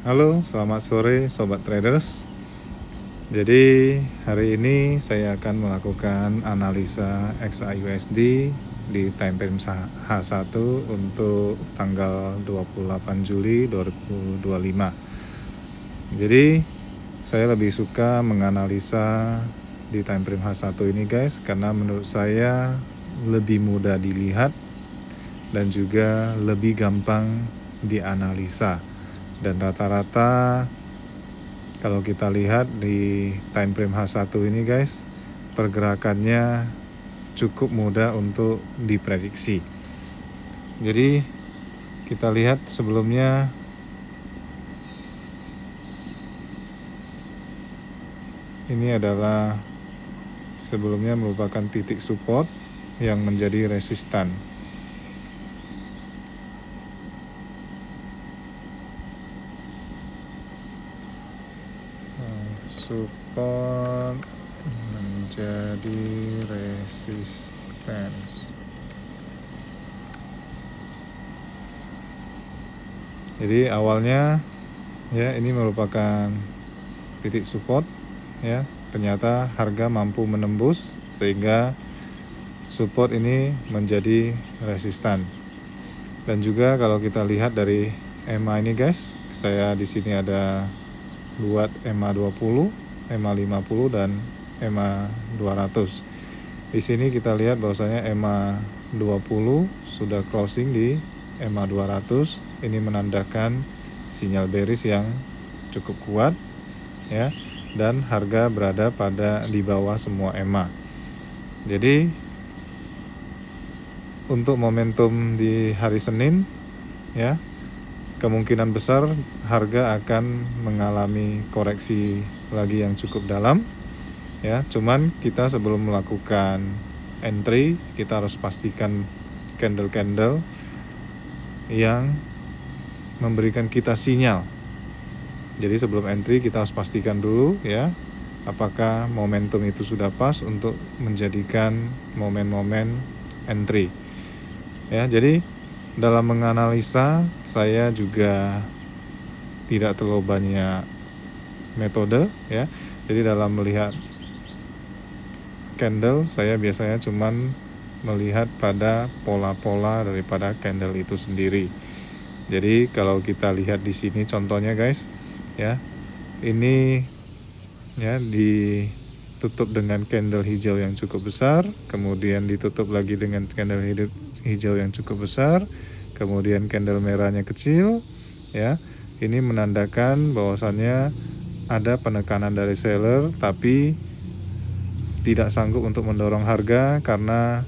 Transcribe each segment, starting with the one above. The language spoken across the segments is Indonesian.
Halo, selamat sore Sobat Traders. Jadi hari ini saya akan melakukan analisa XAUSD di time frame H1 untuk tanggal 28 Juli 2025. Jadi saya lebih suka menganalisa di time frame H1 ini guys, karena menurut saya lebih mudah dilihat dan juga lebih gampang dianalisa. Dan rata-rata kalau kita lihat di time frame H1 ini guys, pergerakannya cukup mudah untuk diprediksi. Jadi kita lihat sebelumnya ini adalah sebelumnya merupakan titik support yang menjadi resistan. Support menjadi resistance. Jadi awalnya ya ini merupakan titik support ya, ternyata harga mampu menembus sehingga support ini menjadi resistan. Dan juga kalau kita lihat dari EMA ini guys, saya di sini ada buat EMA 20, EMA 50 dan EMA 200. Di sini kita lihat bahwasanya EMA 20 sudah closing di EMA 200. Ini menandakan sinyal bearish yang cukup kuat ya, dan harga berada pada di bawah semua EMA. Jadi untuk momentum di hari Senin ya, kemungkinan besar harga akan mengalami koreksi lagi yang cukup dalam ya. Cuman kita sebelum melakukan entry, kita harus pastikan candle-candle yang memberikan kita sinyal. Jadi sebelum entry kita harus pastikan dulu ya, apakah momentum itu sudah pas untuk menjadikan momen-momen entry ya. Jadi dalam menganalisa saya juga tidak terlalu banyak metode ya. Jadi dalam melihat candle saya biasanya cuman melihat pada pola-pola daripada candle itu sendiri. Jadi kalau kita lihat di sini contohnya guys ya, ini ya ditutup dengan candle hijau yang cukup besar, kemudian ditutup lagi dengan candle hijau yang cukup besar, kemudian candle merahnya kecil ya. Ini menandakan bahwasannya ada penekanan dari seller tapi tidak sanggup untuk mendorong harga karena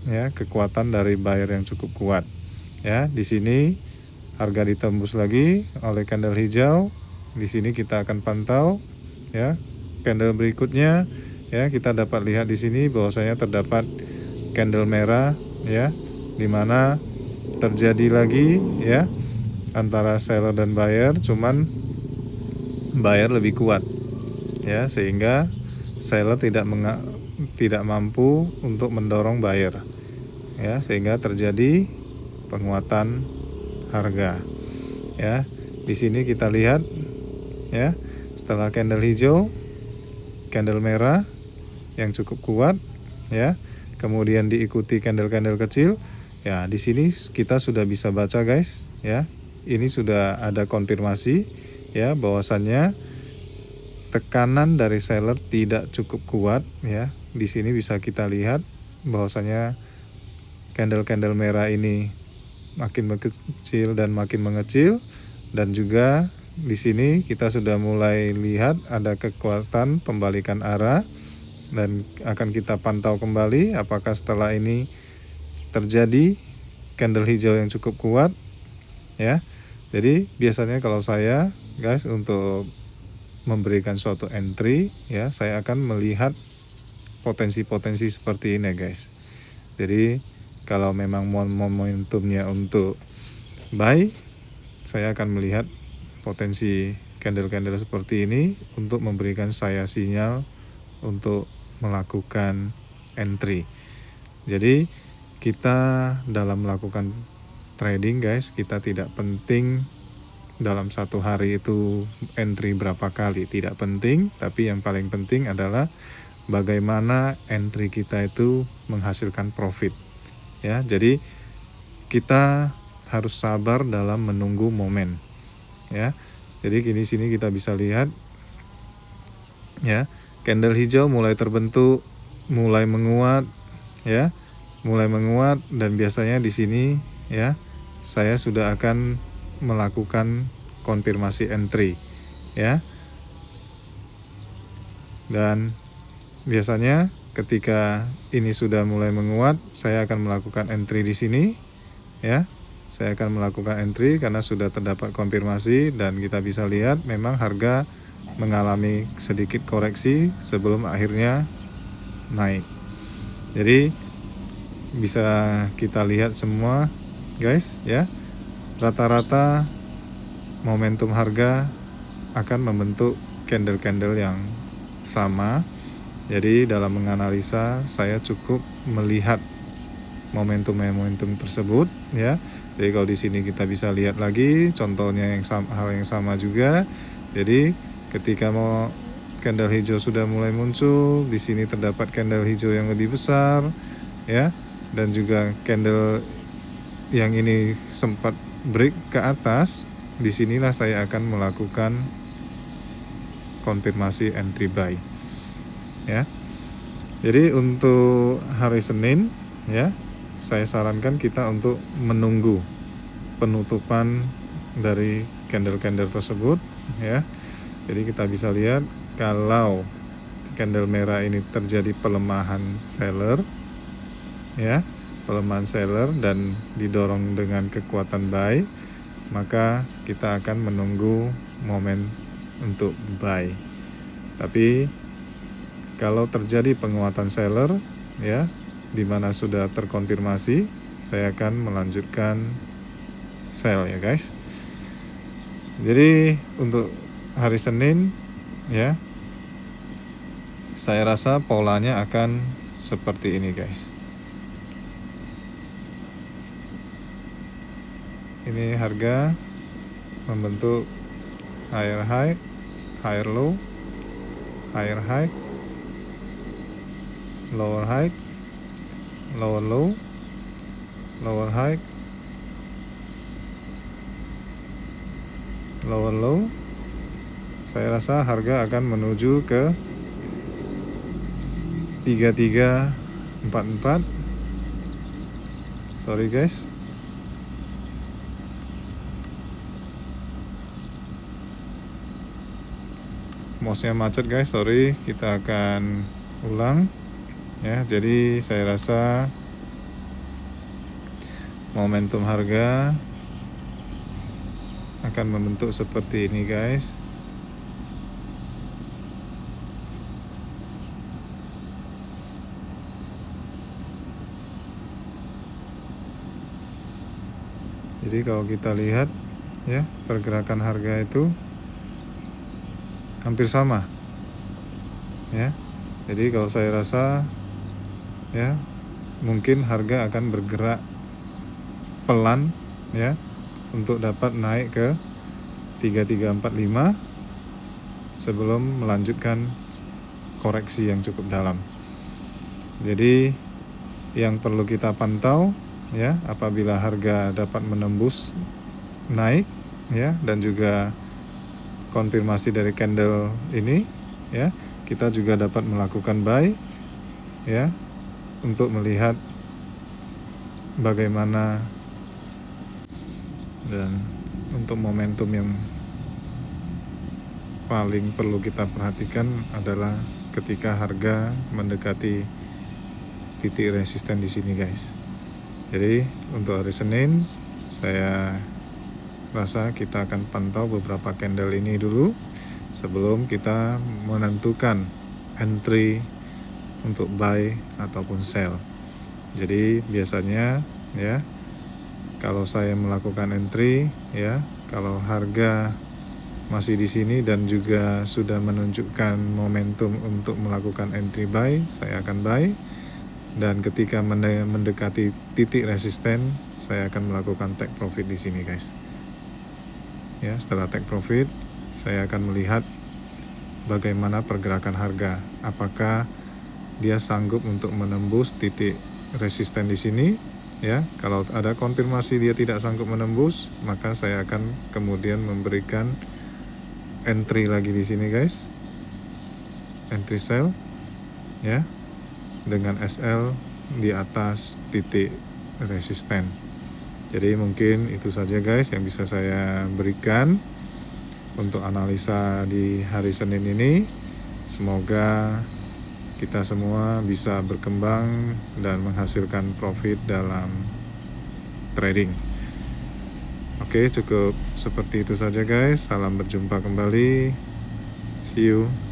ya kekuatan dari buyer yang cukup kuat ya. Di sini harga ditembus lagi oleh candle hijau. Di sini kita akan pantau ya candle berikutnya ya. Kita dapat lihat di sini bahwasanya terdapat candle merah ya, dimana terjadi lagi ya antara seller dan buyer, cuman buyer lebih kuat ya, sehingga seller tidak mampu untuk mendorong buyer ya, sehingga terjadi penguatan harga ya. Di sini kita lihat ya, setelah candle hijau, candle merah yang cukup kuat ya, kemudian diikuti candle-candle kecil ya. Di sini kita sudah bisa baca guys ya, ini sudah ada konfirmasi ya bahwasannya tekanan dari seller tidak cukup kuat ya. Di sini bisa kita lihat bahwasanya candle-candle merah ini makin mengecil dan makin mengecil, dan juga di sini kita sudah mulai lihat ada kekuatan pembalikan arah, dan akan kita pantau kembali apakah setelah ini terjadi candle hijau yang cukup kuat ya. Jadi biasanya kalau saya guys untuk memberikan suatu entry ya, saya akan melihat potensi-potensi seperti ini guys. Jadi kalau memang momentumnya untuk buy, saya akan melihat potensi candle-candle seperti ini untuk memberikan saya sinyal untuk melakukan entry. Jadi kita dalam melakukan trading guys, kita tidak penting dalam satu hari itu entry berapa kali tidak penting, tapi yang paling penting adalah bagaimana entry kita itu menghasilkan profit. Ya, jadi kita harus sabar dalam menunggu momen. Ya, jadi di sini kita bisa lihat, ya, candle hijau mulai terbentuk, mulai menguat, ya, mulai menguat, dan biasanya di sini, ya, saya sudah akan melakukan konfirmasi entry, ya. Dan biasanya ketika ini sudah mulai menguat, saya akan melakukan entry di sini, ya. Saya akan melakukan entry karena sudah terdapat konfirmasi, dan kita bisa lihat memang harga mengalami sedikit koreksi sebelum akhirnya naik. Jadi bisa kita lihat semua, guys, ya. Rata-rata momentum harga akan membentuk candle-candle yang sama. Jadi dalam menganalisa saya cukup melihat momentum-momentum tersebut, ya. Jadi kalau di sini kita bisa lihat lagi contohnya hal yang sama juga. Jadi ketika mau candle hijau sudah mulai muncul, di sini terdapat candle hijau yang lebih besar, ya, dan juga candle yang ini sempat break ke atas. Disinilah saya akan melakukan konfirmasi entry buy, ya. Jadi untuk hari Senin, ya, saya sarankan kita untuk menunggu penutupan dari candle-candle tersebut, ya. Jadi kita bisa lihat kalau candle merah ini terjadi pelemahan seller, ya, pelemahan seller dan didorong dengan kekuatan buy, maka kita akan menunggu momen untuk buy. Tapi kalau terjadi penguatan seller, ya, di mana sudah terkonfirmasi, saya akan melanjutkan sell, ya guys. Jadi untuk hari Senin, ya, saya rasa polanya akan seperti ini, guys. Ini harga membentuk higher high, higher low, higher high, lower high, lower low, lower high, lower low. Saya rasa harga akan menuju ke 3344. Sorry guys, mouse-nya macet guys, sorry. Kita akan ulang, ya. Jadi saya rasa momentum harga akan membentuk seperti ini, guys. Jadi kalau kita lihat, ya, pergerakan harga itu hampir sama, ya. Jadi kalau saya rasa, ya, mungkin harga akan bergerak pelan, ya, untuk dapat naik ke 3345 sebelum melanjutkan koreksi yang cukup dalam. Jadi yang perlu kita pantau, ya, apabila harga dapat menembus naik, ya, dan juga konfirmasi dari candle ini, ya, kita juga dapat melakukan buy, ya, untuk melihat bagaimana. Dan untuk momentum yang paling perlu kita perhatikan adalah ketika harga mendekati titik resisten di sini, guys. Jadi untuk hari Senin saya rasa kita akan pantau beberapa candle ini dulu sebelum kita menentukan entry untuk buy ataupun sell. Jadi biasanya, ya, kalau saya melakukan entry, ya, kalau harga masih di sini dan juga sudah menunjukkan momentum untuk melakukan entry buy, saya akan buy. Dan ketika mendekati titik resisten, saya akan melakukan take profit di sini, guys. ya, setelah take profit saya akan melihat bagaimana pergerakan harga, apakah dia sanggup untuk menembus titik resisten di sini, ya. Kalau ada konfirmasi dia tidak sanggup menembus, maka saya akan kemudian memberikan entry lagi di sini, guys. Entry sell, ya, dengan SL di atas titik resisten. Jadi mungkin itu saja, guys, yang bisa saya berikan untuk analisa di hari Senin ini. Semoga kita semua bisa berkembang dan menghasilkan profit dalam trading. Oke, cukup seperti itu saja, guys. Salam berjumpa kembali. See you.